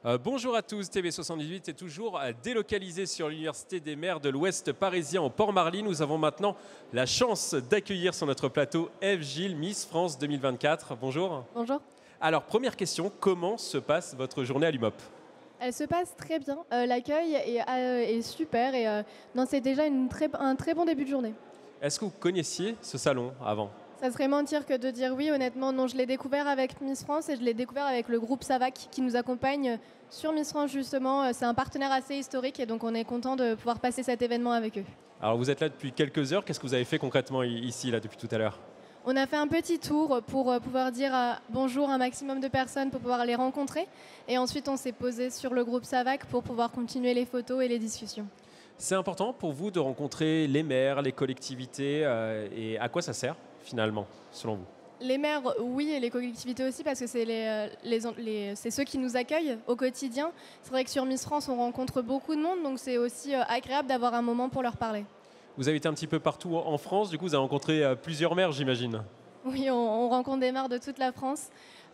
Bonjour à tous, TV78 est toujours délocalisé sur l'Université des maires de l'Ouest parisien au Port-Marly. Nous avons maintenant la chance d'accueillir sur notre plateau Ève Gilles, Miss France 2024. Bonjour. Bonjour. Alors, première question, comment se passe votre journée à l'UMOP? Elle se passe très bien. L'accueil est super et non, c'est déjà un très bon début de journée. Est-ce que vous connaissiez ce salon avant? Ça serait mentir que de dire oui, honnêtement. Non, je l'ai découvert avec Miss France et je l'ai découvert avec le groupe Savac qui nous accompagne sur Miss France justement. C'est un partenaire assez historique et donc on est content de pouvoir passer cet événement avec eux. Alors, vous êtes là depuis quelques heures. Qu'est-ce que vous avez fait concrètement ici, là, depuis tout à l'heure? On a fait un petit tour pour pouvoir dire bonjour à un maximum de personnes, pour pouvoir les rencontrer. Et ensuite, on s'est posé sur le groupe Savac pour pouvoir continuer les photos et les discussions. C'est important pour vous de rencontrer les maires, les collectivités, et à quoi ça sert finalement, selon vous? Les maires, oui, et les collectivités aussi, parce que c'est ceux qui nous accueillent au quotidien. C'est vrai que sur Miss France, on rencontre beaucoup de monde, donc c'est aussi agréable d'avoir un moment pour leur parler. Vous avez été un petit peu partout en France, du coup vous avez rencontré plusieurs maires, j'imagine. Oui, on rencontre des maires de toute la France.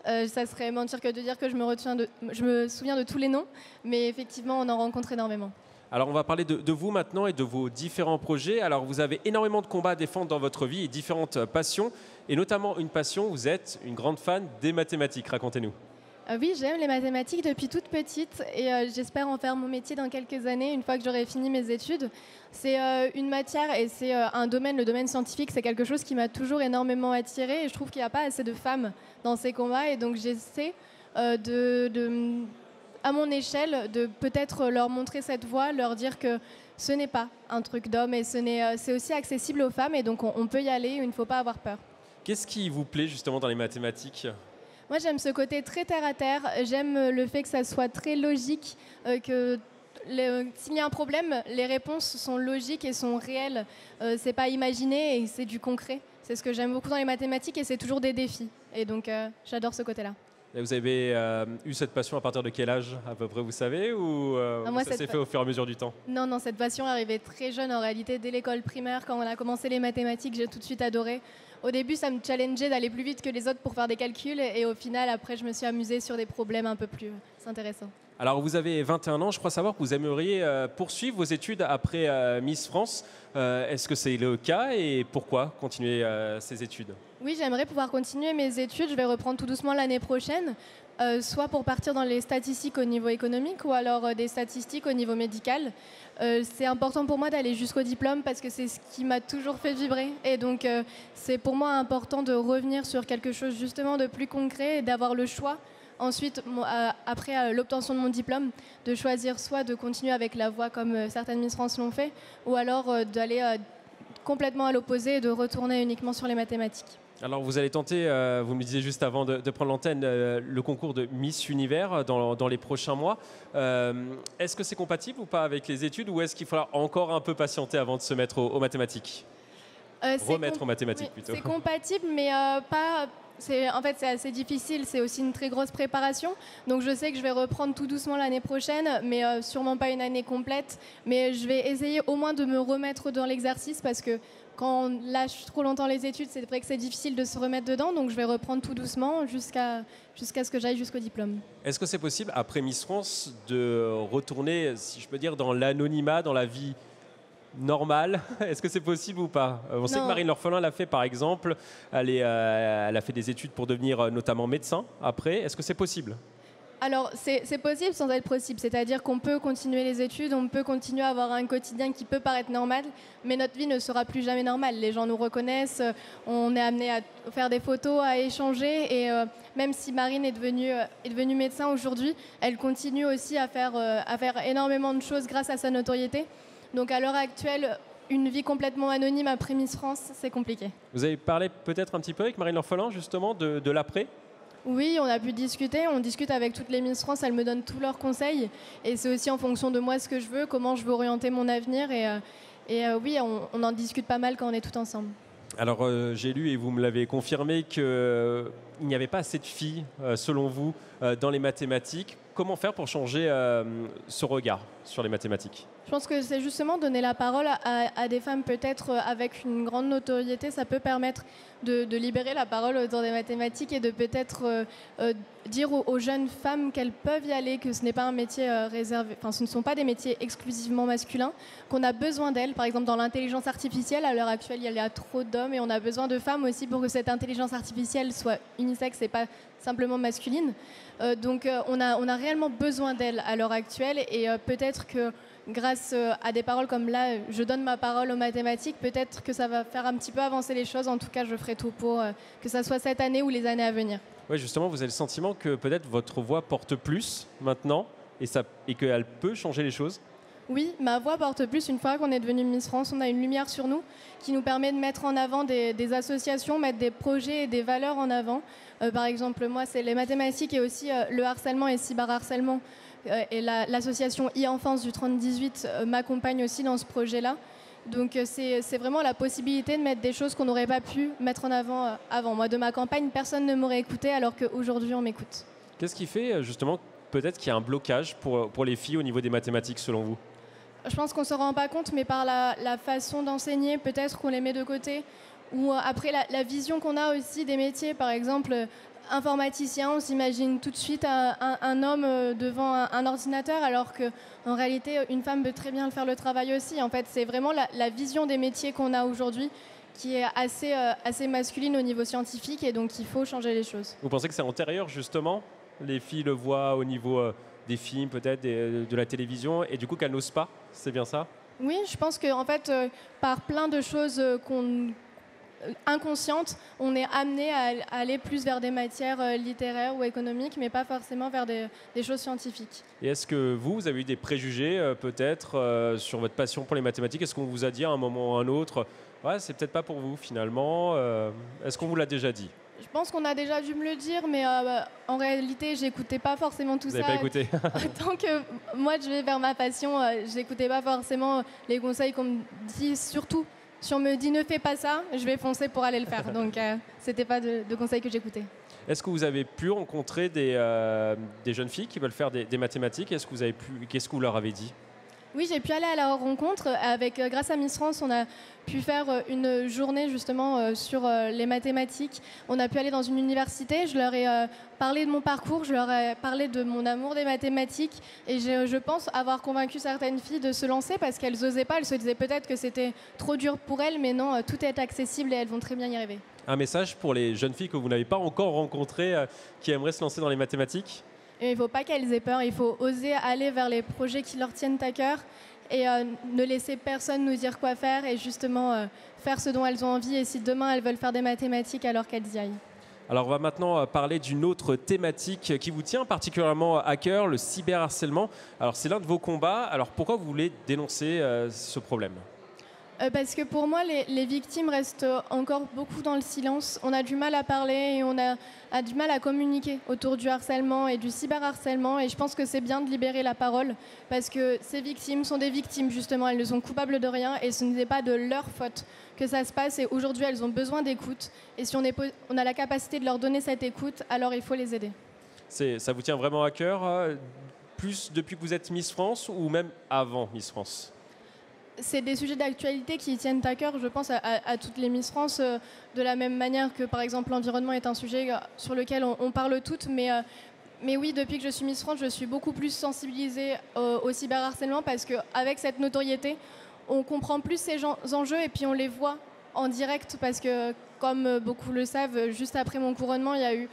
Ça serait mentir que de dire que je me souviens de tous les noms, mais effectivement, on en rencontre énormément. Alors on va parler de vous maintenant et de vos différents projets. Alors vous avez énormément de combats à défendre dans votre vie et différentes passions, et notamment une passion, vous êtes une grande fan des mathématiques, racontez-nous. Oui, j'aime les mathématiques depuis toute petite et j'espère en faire mon métier dans quelques années, une fois que j'aurai fini mes études. C'est une matière et c'est un domaine, le domaine scientifique, c'est quelque chose qui m'a toujours énormément attirée et je trouve qu'il n'y a pas assez de femmes dans ces combats et donc j'essaie à mon échelle, de peut-être leur montrer cette voie, leur dire que ce n'est pas un truc d'homme et c'est aussi accessible aux femmes et donc on peut y aller, il ne faut pas avoir peur. Qu'est-ce qui vous plaît justement dans les mathématiques? Moi, j'aime ce côté très terre-à-terre. J'aime le fait que ça soit très logique, que s'il y a un problème, les réponses sont logiques et sont réelles. C'est pas imaginé et c'est du concret. C'est ce que j'aime beaucoup dans les mathématiques et c'est toujours des défis. Et donc, j'adore ce côté-là. Et vous avez eu cette passion à partir de quel âge à peu près, vous savez, ou Moi, ça s'est fait au fur et à mesure du temps? Non, non, cette passion est arrivée très jeune en réalité, dès l'école primaire. Quand on a commencé les mathématiques, j'ai tout de suite adoré. Au début, ça me challengeait d'aller plus vite que les autres pour faire des calculs et au final, après, je me suis amusée sur des problèmes un peu plus intéressants. Alors vous avez 21 ans, je crois savoir que vous aimeriez poursuivre vos études après Miss France. Est-ce que c'est le cas et pourquoi continuer ces études? Oui, j'aimerais pouvoir continuer mes études. Je vais reprendre tout doucement l'année prochaine, soit pour partir dans les statistiques au niveau économique ou alors des statistiques au niveau médical. C'est important pour moi d'aller jusqu'au diplôme parce que c'est ce qui m'a toujours fait vibrer. Et donc, c'est pour moi important de revenir sur quelque chose justement de plus concret et d'avoir le choix. Ensuite, après l'obtention de mon diplôme, de choisir soit de continuer avec la voie comme certaines Miss France l'ont fait, ou alors d'aller complètement à l'opposé et de retourner uniquement sur les mathématiques. Alors vous allez tenter, vous me disiez juste avant de prendre l'antenne, le concours de Miss Univers dans les prochains mois. Est-ce que c'est compatible ou pas avec les études ou est-ce qu'il faudra encore un peu patienter avant de se mettre aux mathématiques? Remettre aux mathématiques oui, plutôt. c'est compatible, mais pas... En fait, c'est assez difficile, c'est aussi une très grosse préparation. Donc je sais que je vais reprendre tout doucement l'année prochaine, mais sûrement pas une année complète. Mais je vais essayer au moins de me remettre dans l'exercice parce que quand on lâche trop longtemps les études, c'est vrai que c'est difficile de se remettre dedans. Donc je vais reprendre tout doucement jusqu'à ce que j'aille jusqu'au diplôme. Est-ce que c'est possible, après Miss France, de retourner, si je peux dire, dans l'anonymat, dans la vie normale? Est-ce que c'est possible ou pas? On sait que Marine L'Orphelin l'a fait par exemple, elle a fait des études pour devenir notamment médecin après. Est-ce que c'est possible? Alors, c'est possible sans être possible. C'est-à-dire qu'on peut continuer les études, on peut continuer à avoir un quotidien qui peut paraître normal, mais notre vie ne sera plus jamais normale. Les gens nous reconnaissent, on est amené à faire des photos, à échanger, et même si Marine est devenue médecin aujourd'hui, elle continue aussi à faire énormément de choses grâce à sa notoriété. Donc à l'heure actuelle, une vie complètement anonyme après Miss France, c'est compliqué. Vous avez parlé peut-être un petit peu avec Marine L'Orphelin justement de l'après? Oui, on a pu discuter, on discute avec toutes les Miss France, elles me donnent tous leurs conseils et c'est aussi en fonction de moi ce que je veux, comment je veux orienter mon avenir et oui, on en discute pas mal quand on est tout ensemble. Alors j'ai lu et vous me l'avez confirmé que il n'y avait pas assez de filles, selon vous, dans les mathématiques. Comment faire pour changer ce regard sur les mathématiques ? Je pense que c'est justement donner la parole à des femmes peut-être avec une grande notoriété. Ça peut permettre de libérer la parole autour des mathématiques et de peut-être dire aux jeunes femmes qu'elles peuvent y aller, que ce n'est pas un métier réservé, enfin ce ne sont pas des métiers exclusivement masculins, qu'on a besoin d'elles. Par exemple, dans l'intelligence artificielle, à l'heure actuelle, il y a trop d'hommes et on a besoin de femmes aussi pour que cette intelligence artificielle soit unisexe et pas simplement masculine. Donc on a réellement besoin d'elles à l'heure actuelle et peut-être que grâce à des paroles comme là, je donne ma parole aux mathématiques, peut-être que ça va faire un petit peu avancer les choses. En tout cas, je ferai tout pour que ça soit cette année ou les années à venir. Oui, justement, vous avez le sentiment que peut-être votre voix porte plus maintenant et qu'elle peut changer les choses ? Oui, ma voix porte plus. Une fois qu'on est devenu Miss France, on a une lumière sur nous qui nous permet de mettre en avant des associations, mettre des projets et des valeurs en avant. Par exemple, moi, c'est les mathématiques et aussi le harcèlement et cyberharcèlement. Et l'association e-enfance du 3018 m'accompagne aussi dans ce projet-là. Donc c'est vraiment la possibilité de mettre des choses qu'on n'aurait pas pu mettre en avant avant. Moi, de ma campagne, personne ne m'aurait écouté alors qu'aujourd'hui, on m'écoute. Qu'est-ce qui fait justement peut-être qu'il y a un blocage pour les filles au niveau des mathématiques selon vous ? Je pense qu'on ne se rend pas compte, mais par la façon d'enseigner, peut-être qu'on les met de côté. Ou après la vision qu'on a aussi des métiers, par exemple informaticien, on s'imagine tout de suite un homme devant un ordinateur, alors qu'en réalité, une femme peut très bien faire le travail aussi. En fait, c'est vraiment la vision des métiers qu'on a aujourd'hui qui est assez masculine au niveau scientifique, et donc il faut changer les choses. Vous pensez que c'est antérieur justement ? Les filles le voient au niveau des films, peut-être de la télévision, et du coup qu'elles n'osent pas, c'est bien ça ? Oui, je pense qu'en fait, par plein de choses inconscientes, on est amené à aller plus vers des matières littéraires ou économiques, mais pas forcément vers des choses scientifiques. Et est-ce que vous avez eu des préjugés peut-être sur votre passion pour les mathématiques ? Est-ce qu'on vous a dit à un moment ou à un autre « Ouais, c'est peut-être pas pour vous finalement » Est-ce qu'on vous l'a déjà dit ? Je pense qu'on a déjà dû me le dire, mais en réalité, j'écoutais pas forcément tout ça. Vous n'avez pas écouté ? Tant que moi, je vais vers ma passion, j'écoutais pas forcément les conseils qu'on me dit, surtout. Si on me dit ne fais pas ça, je vais foncer pour aller le faire. Donc, c'était pas de conseils que j'écoutais. Est-ce que vous avez pu rencontrer des jeunes filles qui veulent faire des mathématiques ? Qu'est-ce que vous leur avez dit ? Oui, j'ai pu aller à la rencontre. Grâce à Miss France, on a pu faire une journée justement sur les mathématiques. On a pu aller dans une université. Je leur ai parlé de mon parcours, je leur ai parlé de mon amour des mathématiques. Et je pense avoir convaincu certaines filles de se lancer parce qu'elles n'osaient pas. Elles se disaient peut-être que c'était trop dur pour elles, mais non, tout est accessible et elles vont très bien y arriver. Un message pour les jeunes filles que vous n'avez pas encore rencontrées qui aimeraient se lancer dans les mathématiques ? Et il ne faut pas qu'elles aient peur, il faut oser aller vers les projets qui leur tiennent à cœur et ne laisser personne nous dire quoi faire et justement faire ce dont elles ont envie. Et si demain elles veulent faire des mathématiques, alors qu'elles y aillent. Alors on va maintenant parler d'une autre thématique qui vous tient particulièrement à cœur, le cyberharcèlement. Alors c'est l'un de vos combats, alors pourquoi vous voulez dénoncer ce problème ? Parce que pour moi, les victimes restent encore beaucoup dans le silence. On a du mal à parler et on a du mal à communiquer autour du harcèlement et du cyberharcèlement. Et je pense que c'est bien de libérer la parole parce que ces victimes sont des victimes, justement. Elles ne sont coupables de rien et ce n'est pas de leur faute que ça se passe. Et aujourd'hui, elles ont besoin d'écoute. Et si on a la capacité de leur donner cette écoute, alors il faut les aider. Ça vous tient vraiment à cœur, plus depuis que vous êtes Miss France ou même avant Miss France ? C'est des sujets d'actualité qui tiennent à cœur, je pense, à toutes les Miss France, de la même manière que, par exemple, l'environnement est un sujet sur lequel on parle toutes. Mais oui, depuis que je suis Miss France, je suis beaucoup plus sensibilisée au cyberharcèlement parce qu'avec cette notoriété, on comprend plus ces enjeux et puis on les voit en direct parce que, comme beaucoup le savent, juste après mon couronnement, il y a eu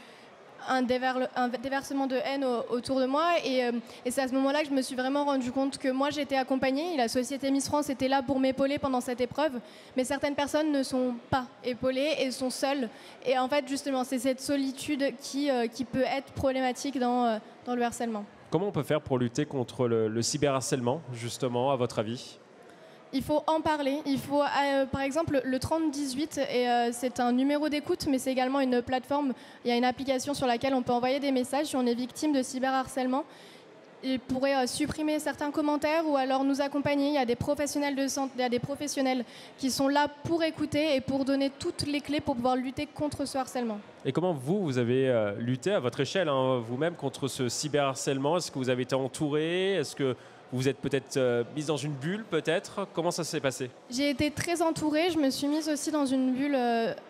un déversement de haine autour de moi et c'est à ce moment-là que je me suis vraiment rendu compte que moi j'étais accompagnée, la société Miss France était là pour m'épauler pendant cette épreuve, mais certaines personnes ne sont pas épaulées et sont seules et en fait justement c'est cette solitude qui peut être problématique dans le harcèlement. Comment on peut faire pour lutter contre le cyberharcèlement justement à votre avis ? Il faut en parler. Il faut, par exemple, le 3018, c'est un numéro d'écoute, mais c'est également une plateforme. Il y a une application sur laquelle on peut envoyer des messages si on est victime de cyberharcèlement. ils pourraient supprimer certains commentaires ou alors nous accompagner. Il y a des professionnels de santé, il y a des professionnels qui sont là pour écouter et pour donner toutes les clés pour pouvoir lutter contre ce harcèlement. Et comment vous avez lutté à votre échelle, hein, vous-même, contre ce cyberharcèlement? Est-ce que vous avez été entouré? Est-ce que vous êtes peut-être mise dans une bulle, peut-être? Comment ça s'est passé? J'ai été très entourée, je me suis mise aussi dans une bulle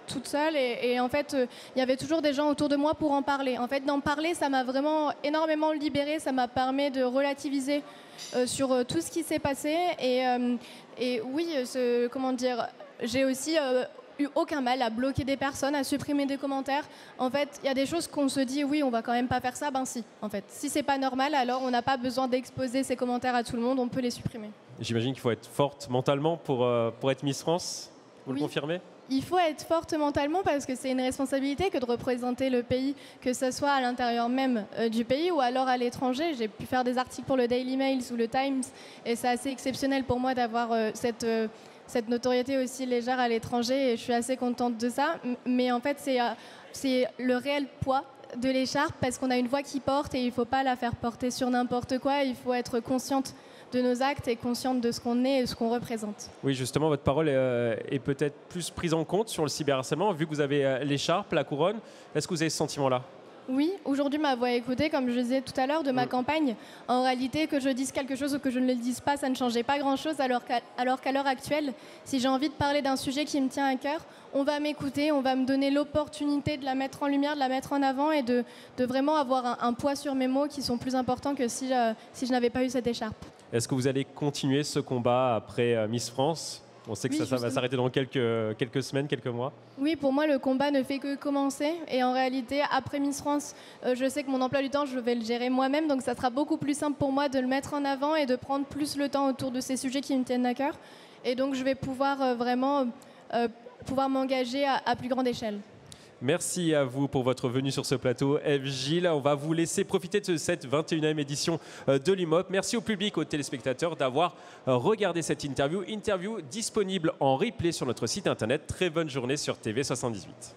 toute seule et en fait, il y avait toujours des gens autour de moi pour en parler. En fait, d'en parler, ça m'a vraiment énormément libérée, ça m'a permis de relativiser sur tout ce qui s'est passé et oui, comment dire, j'ai aussi eu aucun mal à bloquer des personnes, à supprimer des commentaires. En fait, il y a des choses qu'on se dit, oui, on va quand même pas faire ça. Ben si, en fait. Si c'est pas normal, alors on n'a pas besoin d'exposer ces commentaires à tout le monde, on peut les supprimer. J'imagine qu'il faut être forte mentalement pour être Miss France. Vous le confirmez? Il faut être forte mentalement parce que c'est une responsabilité que de représenter le pays, que ce soit à l'intérieur même du pays ou alors à l'étranger. J'ai pu faire des articles pour le Daily Mail ou le Times et c'est assez exceptionnel pour moi d'avoir cette notoriété aussi légère à l'étranger et je suis assez contente de ça. Mais en fait, c'est le réel poids de l'écharpe parce qu'on a une voix qui porte et il ne faut pas la faire porter sur n'importe quoi. Il faut être consciente de nos actes et consciente de ce qu'on est et de ce qu'on représente. Oui, justement, votre parole est peut-être plus prise en compte sur le cyberharcèlement, vu que vous avez l'écharpe, la couronne. Est-ce que vous avez ce sentiment-là? Oui, aujourd'hui, ma voix est écoutée, comme je disais tout à l'heure, de ma campagne. En réalité, que je dise quelque chose ou que je ne le dise pas, ça ne changeait pas grand-chose, alors qu'à l'heure actuelle, si j'ai envie de parler d'un sujet qui me tient à cœur, on va m'écouter, on va me donner l'opportunité de la mettre en lumière, de la mettre en avant et de vraiment avoir un poids sur mes mots qui sont plus importants que si je n'avais pas eu cette écharpe. Est-ce que vous allez continuer ce combat après Miss France? On sait que ça va s'arrêter dans quelques semaines, quelques mois. Oui, pour moi, le combat ne fait que commencer. Et en réalité, après Miss France, je sais que mon emploi du temps, je vais le gérer moi-même. Donc, ça sera beaucoup plus simple pour moi de le mettre en avant et de prendre plus le temps autour de ces sujets qui me tiennent à cœur. Et donc, je vais pouvoir vraiment m'engager à plus grande échelle. Merci à vous pour votre venue sur ce plateau. Ève Gilles, on va vous laisser profiter de cette 21e édition de l'IMOP. Merci au public, aux téléspectateurs d'avoir regardé cette interview. Interview disponible en replay sur notre site internet. Très bonne journée sur TV78.